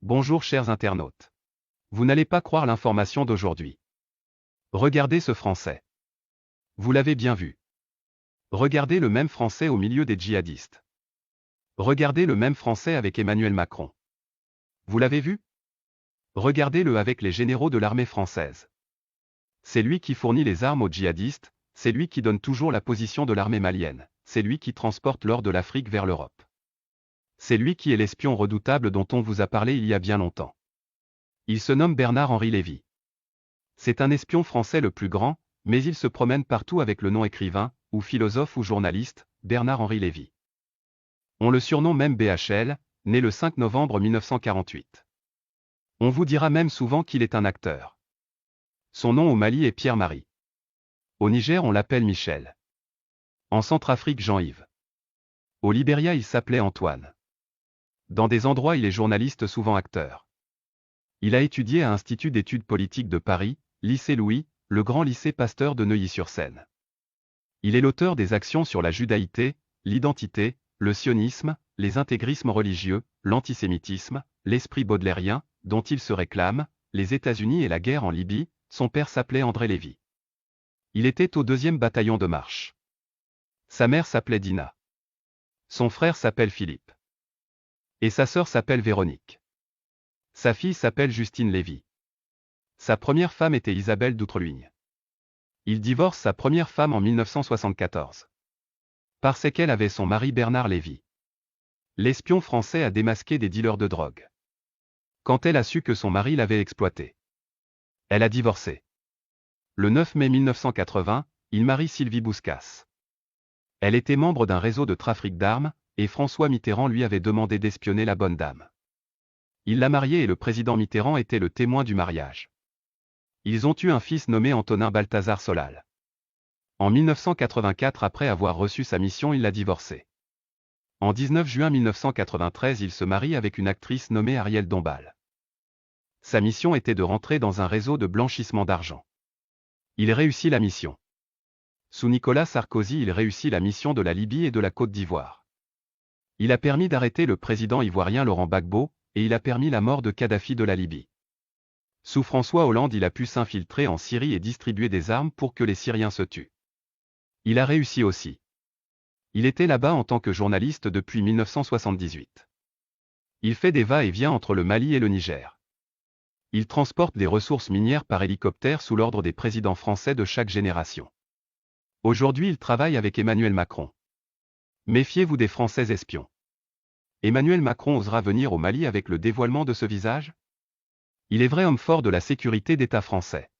Bonjour chers internautes. Vous n'allez pas croire l'information d'aujourd'hui. Regardez ce Français. Vous l'avez bien vu. Regardez le même Français au milieu des djihadistes. Regardez le même Français avec Emmanuel Macron. Vous l'avez vu? Regardez-le avec les généraux de l'armée française. C'est lui qui fournit les armes aux djihadistes, c'est lui qui donne toujours la position de l'armée malienne, c'est lui qui transporte l'or de l'Afrique vers l'Europe. C'est lui qui est l'espion redoutable dont on vous a parlé il y a bien longtemps. Il se nomme Bernard-Henri Lévy. C'est un espion français le plus grand, mais il se promène partout avec le nom écrivain, ou philosophe ou journaliste, Bernard-Henri Lévy. On le surnomme même BHL, né le 5 novembre 1948. On vous dira même souvent qu'il est un acteur. Son nom au Mali est Pierre-Marie. Au Niger on l'appelle Michel. En Centrafrique Jean-Yves. Au Libéria il s'appelait Antoine. Dans des endroits il est journaliste souvent acteur. Il a étudié à Institut d'études politiques de Paris, lycée Louis, le grand lycée Pasteur de Neuilly-sur-Seine. Il est l'auteur des actions sur la judaïté, l'identité, le sionisme, les intégrismes religieux, l'antisémitisme, l'esprit baudelairien, dont il se réclame, les États-Unis et la guerre en Libye. Son père s'appelait André Lévy. Il était au 2e bataillon de marche. Sa mère s'appelait Dina. Son frère s'appelle Philippe. Et sa sœur s'appelle Véronique. Sa fille s'appelle Justine Lévy. Sa première femme était Isabelle d'Outreluigne. Il divorce sa première femme en 1974. Parce qu'elle avait son mari Bernard Lévy. L'espion français a démasqué des dealers de drogue. Quand elle a su que son mari l'avait exploité, elle a divorcé. Le 9 mai 1980, il marie Sylvie Bouscasse. Elle était membre d'un réseau de trafic d'armes, et François Mitterrand lui avait demandé d'espionner la bonne dame. Il l'a mariée et le président Mitterrand était le témoin du mariage. Ils ont eu un fils nommé Antonin Balthazar Solal. En 1984, après avoir reçu sa mission, il l'a divorcée. En 19 juin 1993, il se marie avec une actrice nommée Ariel Dombal. Sa mission était de rentrer dans un réseau de blanchissement d'argent. Il réussit la mission. Sous Nicolas Sarkozy, il réussit la mission de la Libye et de la Côte d'Ivoire. Il a permis d'arrêter le président ivoirien Laurent Gbagbo, et il a permis la mort de Kadhafi de la Libye. Sous François Hollande, il a pu s'infiltrer en Syrie et distribuer des armes pour que les Syriens se tuent. Il a réussi aussi. Il était là-bas en tant que journaliste depuis 1978. Il fait des va-et-vient entre le Mali et le Niger. Il transporte des ressources minières par hélicoptère sous l'ordre des présidents français de chaque génération. Aujourd'hui, il travaille avec Emmanuel Macron. Méfiez-vous des Français espions. Emmanuel Macron osera venir au Mali avec le dévoilement de ce visage? Il est vrai homme fort de la sécurité d'État français.